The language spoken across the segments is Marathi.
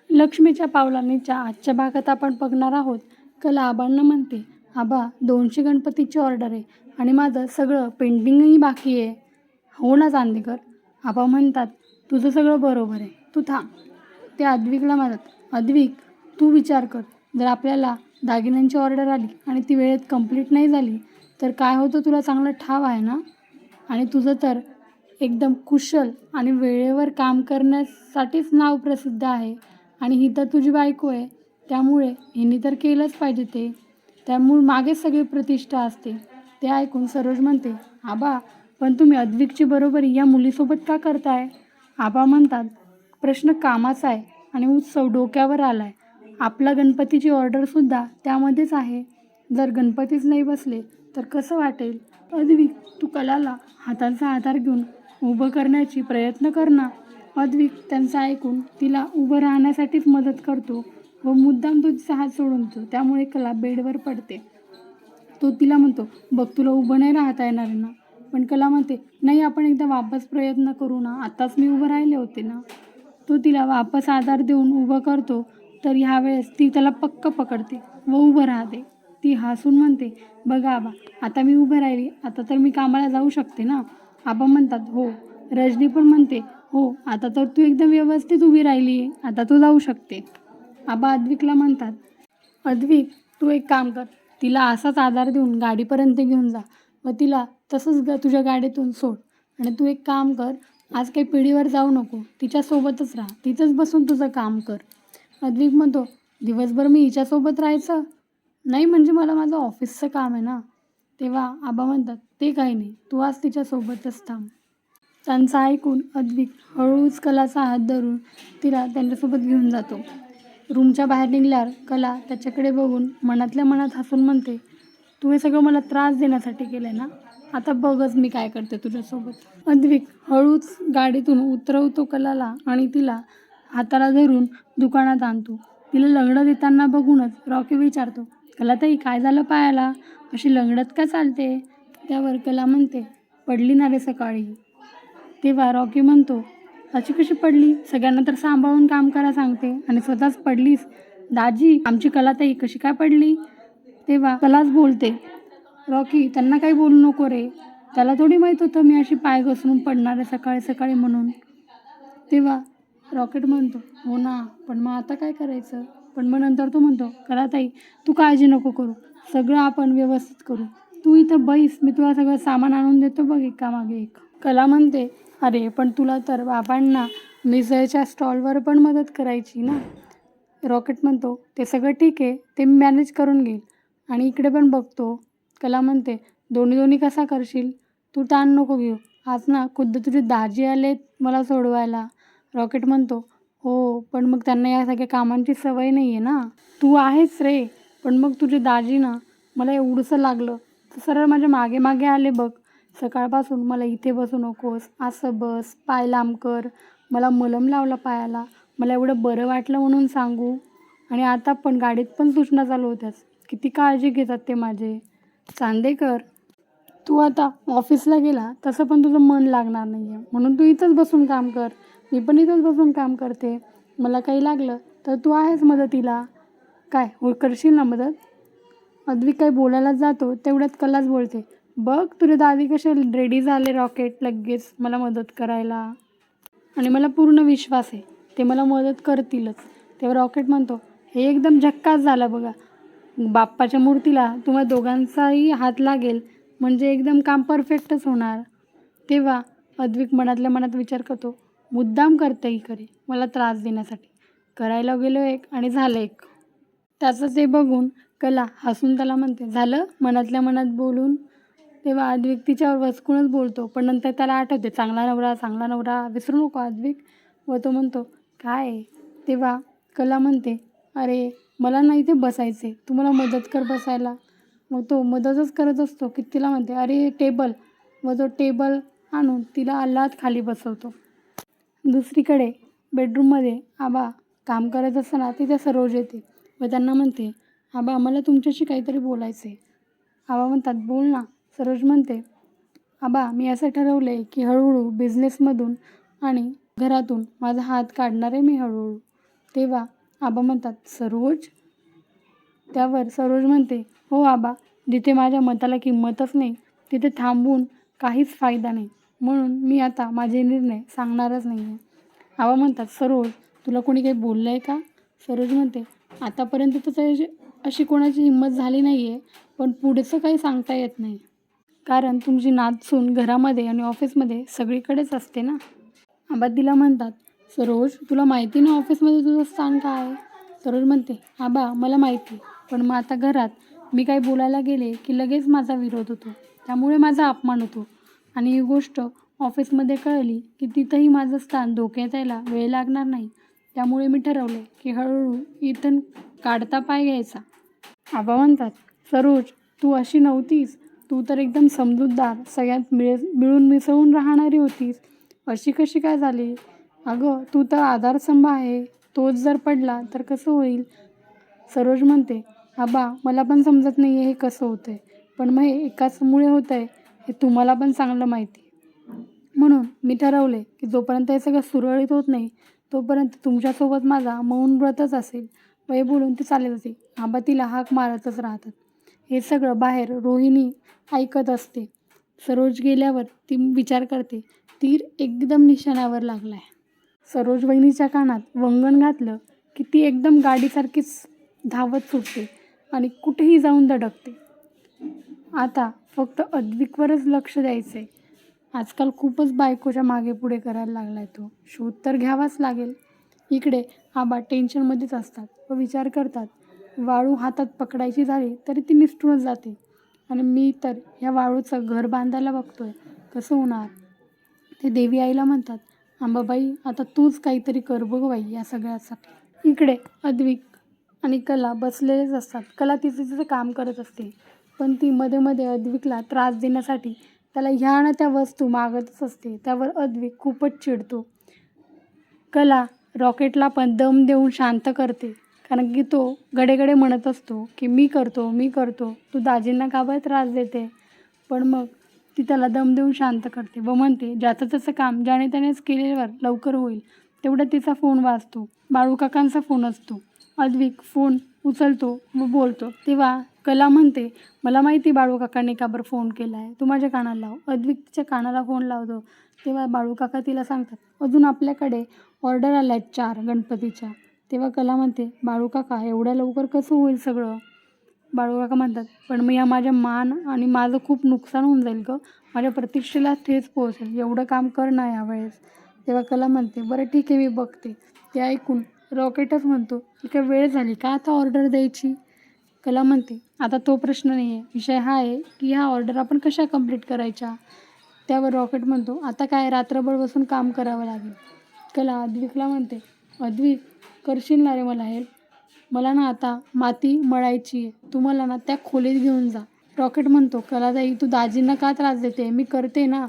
लक्ष्मीच्या पावलांनीच्या आजच्या भागात आपण बघणार आहोत. कला आबांना म्हणते, आबा 200 गणपतीची ऑर्डर आहे आणि माझं सगळं पेंटिंगही बाकी आहे. हो ना चांदेकर. आबा म्हणतात, तुझं सगळं बरोबर आहे, तू थांब. ते अद्विकला म्हणतात, अद्विक तू विचार कर, जर आपल्याला दागिन्यांची ऑर्डर आली आणि ती वेळेत कंप्लीट नाही झाली तर काय होतं, तुला चांगलं ठाव आहे ना. आणि तुझं तर एकदम कुशल आणि वेळेवर काम करण्यासाठीच नाव प्रसिद्ध आहे आणि ही तर तुझी बायको आहे, त्यामुळे हिने तर केलंच पाहिजे ते, त्यामुळे मागेच सगळी प्रतिष्ठा असते. ते ऐकून सरोज म्हणते, आबा पण तुम्ही अद्विकची बरोबरी या मुलीसोबत का करताय. आबा म्हणतात, प्रश्न कामाचा आहे आणि उत्सव डोक्यावर आला आहे. आपला गणपतीची ऑर्डरसुद्धा त्यामध्येच आहे. जर गणपतीच नाही बसले तर कसं वाटेल. अद्विक तू कलाला हातांचा आधार घेऊन उभं करण्याची प्रयत्न कर ना. अद्विक त्यांचं ऐकून तिला उभं राहण्यासाठीच मदत करतो व मुद्दाम तो तिचा हात सोडून देतो. त्यामुळे कला बेडवर पडते. तो तिला म्हणतो, बघ तुला उभं नाही राहता येणार ना. पण कला म्हणते, नाही आपण एकदा वापस प्रयत्न करू ना, आताच मी उभं राहिले होते ना. तो तिला वापस आधार देऊन उभं करतो, तर ह्यावेळेस ती त्याला पक्क पकडते व उभं राहते. ती हसून म्हणते, बघा आबा आता मी उभं राहिली, आता तर मी कामाला जाऊ शकते ना. आबा म्हणतात, हो. रजनी पण म्हणते, हो आता तर तू एकदम व्यवस्थित उभी राहिली आहे, आता तू जाऊ शकते. आबा अद्विकला म्हणतात, अद्विक तू एक काम कर, तिला असाच आधार देऊन गाडीपर्यंत घेऊन जा व तिला तसंच तुझ्या गाडीतून सोड. आणि तू एक काम कर, आज काही पिढीवर जाऊ नको, तिच्यासोबतच राहा, तिथंच बसून तुझं काम कर. अद्विक म्हणतो, दिवसभर मी हिच्यासोबत राहायचं नाही, म्हणजे मला माझं ऑफिसचं काम आहे ना. तेव्हा आबा म्हणतात, ते काही नाही, तू आज तिच्यासोबतच थांब. त्यांचं ऐकून अद्विक हळूच कलाचा हात धरून तिला त्यांच्यासोबत घेऊन जातो. रूमच्या बाहेर निघाल्यावर कला त्याच्याकडे बघून मनातल्या मनात हसून म्हणते, तू हे सगळं मला त्रास देण्यासाठी केलं आहे ना, आता बघच मी काय करते तुझ्यासोबत. अद्विक हळूच गाडीतून उतरवतो कलाला आणि तिला हाताला धरून दुकानात आणतो. तिला लंगडत येताना बघूनच रॉकी विचारतो, कलाताई काय झालं पायाला, अशी लंगडत का चालते. त्यावर कला म्हणते, पडली ना रे सकाळी. तेव्हा रॉकी म्हणतो, अशी कशी पडली, सगळ्यांना तर सांभाळून काम करा सांगते आणि स्वतःच पडलीस. दाजी आमची कलाताई कशी काय पडली. तेव्हा कलाच बोलते, रॉकी त्यांना काही बोलू नको रे, त्याला थोडी माहीत होतं मी अशी पाय घसरून पडणार आहे सकाळी सकाळी म्हणून. तेव्हा रॉकेट म्हणतो, हो ना, पण मग आता काय करायचं. पण मग नंतर तो म्हणतो, कलाताई तू काळजी नको करू, सगळं आपण व्यवस्थित करू, तू इथं बैस, मी तुला सगळं सामान आणून देतो बघ एकामागे एक. कला म्हणते, अरे पण तुला तर बाबांना मिसळच्या स्टॉलवर पण मदत करायची ना. रॉकेट म्हणतो, ते सगळं ठीक आहे, ते मी मॅनेज करून घेईल आणि इकडे पण बघतो. कला म्हणते, दोन्ही दोन्ही कसा करशील, तू ताण नको घेऊ, आज ना खुद्द तुझे दाजी आलेत मला सोडवायला. रॉकेट म्हणतो, हो पण मग त्यांना या सगळ्या कामांची सवय नाही आहे ना. तू आहेस रे, पण मग तुझे दाजी ना मला एवढंसं लागलं तर सरळ माझ्या मागे मागे आले बघ. सकाळपासून मला इथे बसू नकोस, असं बस, पाय लांब कर, मला मलम लावला पायाला, मला एवढं बरं वाटलं म्हणून सांगू, आणि आता पण गाडीत पण सूचना चालू होत्याच, किती काळजी घेतात ते माझे. चांदेकर तू आता ऑफिसला गेला तसं पण तुझं मन लागणार नाही आहे, म्हणून तू इथंच बसून काम कर, मी पण इथंच बसून काम करते, मला काही लागलं तर तू आहेस मदतीला, काय हो करशील ना मदत. अद्विक काही बोलायला जातो तेवढ्यात कलाच बोलते, बघ तुझे दादी कसे रेडी झाले रॉकेट लगेच मला मदत करायला, आणि मला पूर्ण विश्वास आहे ते मला मदत करतीलच. तेव्हा रॉकेट म्हणतो, हे एकदम झक्कास झालं बघा, बाप्पाच्या मूर्तीला तुम्हा दोघांचाही हात लागेल म्हणजे एकदम काम परफेक्टच होणार. तेव्हा अद्विक मनातल्या मनात विचार करतो, मुद्दाम करते ही खरे मला त्रास देण्यासाठी, करायला गेलो एक आणि झालं एक. त्याचं ते बघून कला हसून त्याला म्हणते, झालं मनातल्या मनात बोलून. तेव्हा अद्विक तिच्यावर वचकूनच बोलतो, पण नंतर त्याला आठवते, चांगला नवरा विसरू नको अद्विक. व तो म्हणतो, काय. तेव्हा कला म्हणते, अरे मला नाही ते बसायचे, तू मला मदत कर बसायला. मग तो मदतच करत असतो की तिला म्हणते, अरे टेबल, व तो टेबल आणून तिला आल्हात खाली बसवतो. दुसरीकडे बेडरूममध्ये आबा काम करत असताना तिथे सरोज येते व त्यांना म्हणते, आबा मला तुमच्याशी काहीतरी बोलायचं आहे. आबा म्हणतात, बोल ना. सरोज म्हणते, आबा मी असं ठरवलं आहे की हळूहळू बिझनेसमधून आणि घरातून माझा हात काढणार आहे मी हळूहळू. तेव्हा आबा म्हणतात, सरोज? त्यावर सरोज म्हणते, हो आबा, जिथे माझ्या मताला किंमतच नाही तिथे थांबून काहीच फायदा नाही, म्हणून मी आता माझे निर्णय सांगणारच नाही आहे. आबा म्हणतात, सरोज, तुला कोणी काही बोललं आहे का? सरोज म्हणते, आतापर्यंत तर अशी कोणाची हिंमत झाली नाही आहे, पण पुढचं काही सांगता येत नाही. कारण तुमची नातसून घरामध्ये आणि ऑफिसमध्ये सगळीकडेच असते ना. आबा तिला म्हणतात, सरोज, तुला माहिती ना ऑफिसमध्ये तुझं स्थान काय आहे? सरोज म्हणते, आबा मला माहिती, पण मग आता घरात मी काही बोलायला गेले की लगेच माझा विरोध होतो, त्यामुळे माझा अपमान होतो. आणि ही गोष्ट ऑफिसमध्ये कळली की तिथंही माझं स्थान धोक्यात यायला वेळ लागणार नाही. त्यामुळे मी ठरवले की हळूहळू इथून काढता पाय घ्यायचा. आबा म्हणतात, सरोज, तू अशी नव्हतीस. तू तर एकदम समजूतदार, सगळ्यात मिळून मिसळून राहणारी होतीस. अशी कशी काय झाली? अगं, तू तर आधारस्तंभ आहे. तोच जर पडला तर कसं होईल? सरोज म्हणते, आबा मला पण समजत नाही आहे हे कसं होतं आहे, पण मग हे एकाचमुळे होतं आहे हे तुम्हाला पण चांगलं माहिती. म्हणून मी ठरवले की जोपर्यंत हे सगळं सुरळीत होत नाही तोपर्यंत तुमच्यासोबत माझा मौन व्रतच असेल. वय बोलून ती चालत जाते. आबा तिला हाक मारतच राहतात. हे सगळं बाहेर रोहिणी ऐकत असते. सरोज गेल्यावर ती विचार करते, तीर एकदम निशाण्यावर लागला आहे. सरोज वहिनीच्या कानात वंगण घातलं की ती एकदम गाडीसारखीच धावत सुटते आणि कुठेही जाऊन धडकते. आता फक्त अद्विकवरच लक्ष द्यायचं आहे. आजकाल खूपच बायकोच्या मागे पुढे करायला लागलाय तो. शोध तर घ्यावाच लागेल. इकडे आबा टेन्शनमध्येच असतात व विचार करतात, वाळू हातात पकडायची झाली तरी ती निसटूनच जाते आणि मी तर ह्या वाळूचं घर बांधायला बघतोय, कसं होणार? ते देवी आईला म्हणतात, अंबाबाई, आता तूच काहीतरी कर बघ बाई या सगळ्यासाठी. इकडे अद्विक आणि कला बसलेलेच असतात. कला तिचं काम करत असते, पण ती मध्ये मध्ये अद्विकला त्रास देण्यासाठी त्याला ह्या ना त्या वस्तू मागतच असते. त्यावर अद्विक खूपच चिडतो. कला रॉकेटला पण दम देऊन शांत करते, कारण की तो गडेगडे म्हणत असतो की मी करतो, तू दाजींना का बरं त्रास देते? पण मग ती त्याला दम देऊन शांत करते व म्हणते, ज्याचं त्याचं काम ज्याने त्यानेच केल्यावर लवकर होईल. तेवढ्यात तिचा फोन वाजतो. बाळूकाकांचा फोन असतो. अद्विक फोन उचलतो व बोलतो. तेव्हा कला म्हणते, मला माहिती बाळूकाकांनी का बरं फोन केला आहे, तू माझ्या कानाला लाव. अद्विक तिच्या कानाला फोन लावतो. तेव्हा बाळूकाका तिला सांगतात, अजून आपल्याकडे ऑर्डर आल्या आहेत 4 गणपतीच्या. तेव्हा कला म्हणते, बाळूकाका एवढ्या लवकर कसं होईल सगळं? बाळूकाका म्हणतात, पण मग या माझ्या मान आणि माझं खूप नुकसान होऊन जाईल गं, माझ्या प्रतीक्षेला ठेच पोहोचेल, एवढं काम कर ना यावेळेस. तेव्हा कला म्हणते, बरं ठीक आहे, मी बघते. ते ऐकून रॉकेटच म्हणतो, की काय वेळ झाली का आता ऑर्डर द्यायची? कला म्हणते, आता तो प्रश्न नाही आहे, विषय हा आहे की ह्या ऑर्डर आपण कशा कंप्लीट करायच्या? त्यावर रॉकेट म्हणतो, आता काय रात्रभर बसून काम करावं लागेल. कला अद्विकला म्हणते, अद्विक, करशील ना रे मला हेल्प? मला ना आता माती मळायची आहे, तू मला ना त्या खोलीत घेऊन जा. रॉकेट म्हणतो, कलाताई, तू दाजींना का त्रास देते? मी करते ना.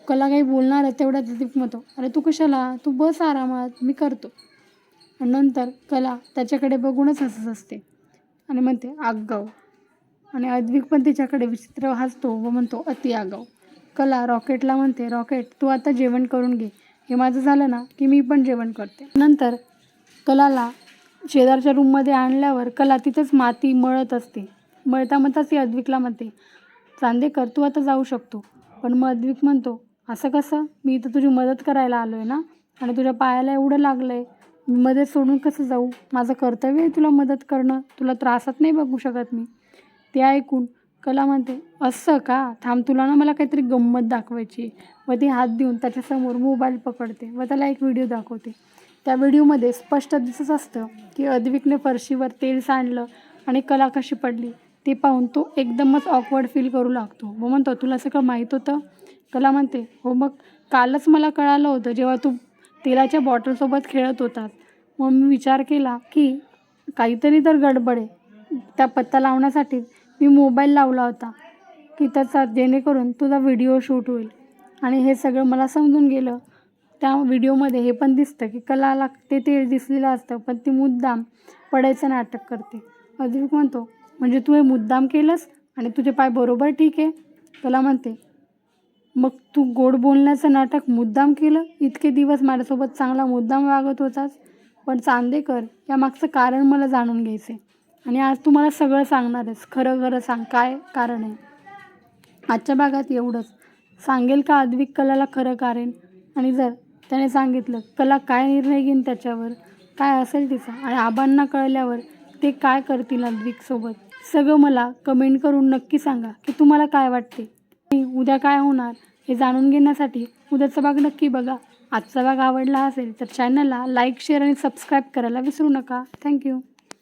कला काही बोलणार आहे तेवढ्यात अद्विक म्हणतो, अरे तू कशाला, तू बस आरामात, मी करतो. आणि नंतर कला त्याच्याकडे बघूनच हसत असते आणि म्हणते, आगाऊ. आणि अद्विक पण तिच्याकडे विचित्र हसतो व म्हणतो, अति आगाऊ. कला रॉकेटला म्हणते, रॉकेट, तू आता जेवण करून घे. हे माझं झालं ना की मी पण जेवण करते. नंतर कलाला शेजारच्या रूममध्ये आणल्यावर कला तिथंच माती मळत असते. मळताच ती अद्विकला म्हणते, चांदेकर, तू आता जाऊ शकतो. पण मग अद्विक म्हणतो, असं कसं? मी इथं तुझी मदत करायला आलो आहे ना, आणि तुझ्या पायाला एवढं लागलं आहे, मी मदत सोडून कसं जाऊ? माझं कर्तव्य आहे तुला मदत करणं, तुला त्रासात नाही बघू शकत मी. ते ऐकून कला म्हणते, असं का? थांब, तुला ना मला काहीतरी गंमत दाखवायची. व ती हात देऊन त्याच्यासमोर मोबाईल पकडते व त्याला एक व्हिडिओ दाखवते. त्या व्हिडिओमध्ये स्पष्ट दिसत असतं की अद्विकने फरशीवर तेल सांडलं आणि कला कशी पडली. ते पाहून तो एकदमच ऑकवर्ड फील करू लागतो व म्हणतो, तुला सगळं माहीत होतं? कला म्हणते, हो, मग कालच मला कळालं होतं जेव्हा तू तेलाच्या बॉटलसोबत खेळत होतात. मग मी विचार केला की काहीतरी तर गडबड आहे. त्या पत्ता लावण्यासाठी मी मोबाईल लावला होता की त्याचा, जेणेकरून तुझा व्हिडिओ शूट होईल. आणि हे सगळं मला समजून गेलं. त्या व्हिडिओमध्ये हे पण दिसतं की कलाला ते तेल दिसलेलं असतं, पण ती मुद्दाम पडायचं नाटक करते. अद्विक म्हणतो, म्हणजे तू हे मुद्दाम केलंस आणि तुझे पाय बरोबर ठीक आहे? कला म्हणते, मग तू गोड बोलण्याचं नाटक मुद्दाम केलं? इतके दिवस माझ्यासोबत चांगला मुद्दाम वागत होतास, पण चांदेकर यामागचं कारण मला जाणून घ्यायचं आहे आणि आज तुम्हाला सगळं सांगणार आहेस. खरं खरं सांग, काय कारण आहे? आजच्या भागात एवढंच. सांगेल का अद्विक कलाला खरं कारण? आणि जर त्याने सांगितलं, कला काय निर्णय घेईन त्याच्यावर, काय असेल तिचं, आणि आबांना कळल्यावर ते काय करतील अद्विकसोबत, सगळं मला कमेंट करून नक्की सांगा की तुम्हाला काय वाटते. आणि उद्या काय होणार हे जाणून घेण्यासाठी उद्याचा भाग नक्की बघा. आजचा भाग आवडला असेल तर चॅनलला लाईक, शेअर आणि सबस्क्राईब करायला विसरू नका. थँक्यू.